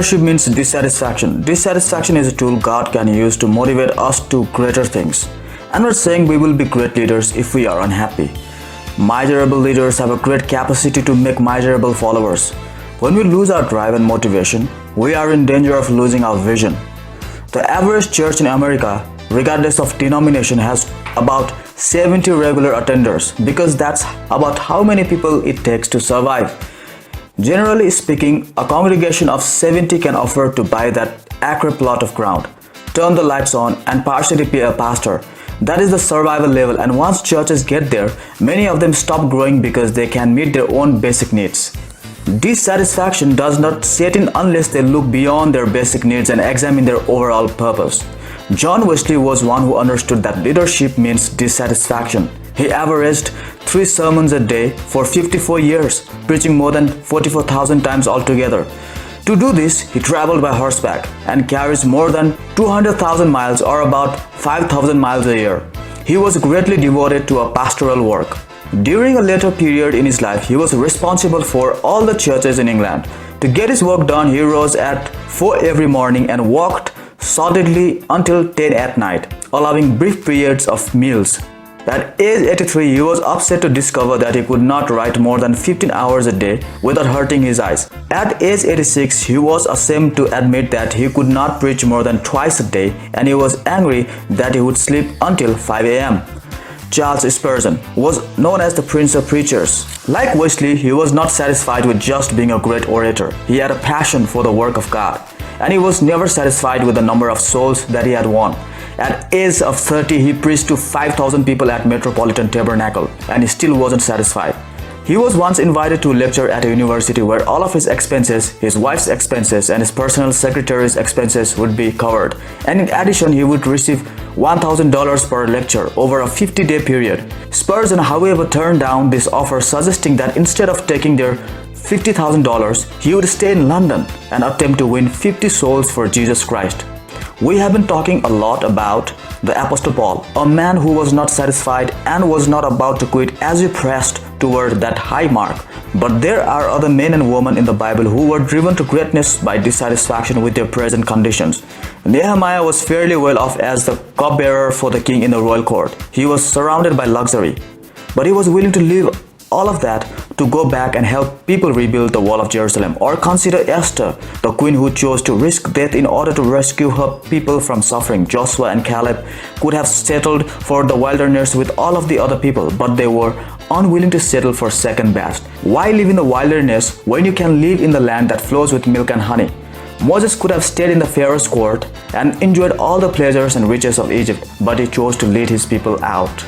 Leadership means dissatisfaction. Dissatisfaction is a tool God can use to motivate us to greater things. I'm not saying we will be great leaders if we are unhappy. Miserable leaders have a great capacity to make miserable followers. When we lose our drive and motivation, we are in danger of losing our vision. The average church in America, regardless of denomination, has about 70 regular attenders because that's about how many people it takes to survive. Generally speaking, a congregation of 70 can afford to buy that acre plot of ground, turn the lights on, and partially pay a pastor. That is the survival level, and once churches get there, many of them stop growing because they can meet their own basic needs. Dissatisfaction does not set in unless they look beyond their basic needs and examine their overall purpose. John Wesley was one who understood that leadership means dissatisfaction. He averaged 3 sermons a day for 54 years, preaching more than 44,000 times altogether. To do this, he traveled by horseback and carries more than 200,000 miles or about 5,000 miles a year. He was greatly devoted to a pastoral work. During a later period in his life, he was responsible for all the churches in England. To get his work done, he rose at 4 every morning and walked solidly until 10 at night, allowing brief periods of meals. At age 83, he was upset to discover that he could not write more than 15 hours a day without hurting his eyes. At age 86, he was ashamed to admit that he could not preach more than twice a day, and he was angry that he would sleep until 5 a.m. Charles Spurgeon was known as the Prince of Preachers. Like Wesley, he was not satisfied with just being a great orator. He had a passion for the work of God, and he was never satisfied with the number of souls that he had won. At age of 30, he preached to 5,000 people at Metropolitan Tabernacle, and he still wasn't satisfied. He was once invited to lecture at a university where all of his expenses, his wife's expenses, and his personal secretary's expenses would be covered. And in addition, he would receive $1,000 per lecture over a 50-day period. Spurgeon, however, turned down this offer, suggesting that instead of taking their $50,000, he would stay in London and attempt to win 50 souls for Jesus Christ. We have been talking a lot about the Apostle Paul, a man who was not satisfied and was not about to quit as he pressed toward that high mark. But there are other men and women in the Bible who were driven to greatness by dissatisfaction with their present conditions. Nehemiah was fairly well off as the cupbearer for the king in the royal court. He was surrounded by luxury, but he was willing to leave all of that to go back and help people rebuild the wall of Jerusalem. Or consider Esther, the queen who chose to risk death in order to rescue her people from suffering. Joshua and Caleb could have settled for the wilderness with all of the other people, but they were unwilling to settle for second best. Why live in the wilderness when you can live in the land that flows with milk and honey? Moses could have stayed in the Pharaoh's court and enjoyed all the pleasures and riches of Egypt, but he chose to lead his people out.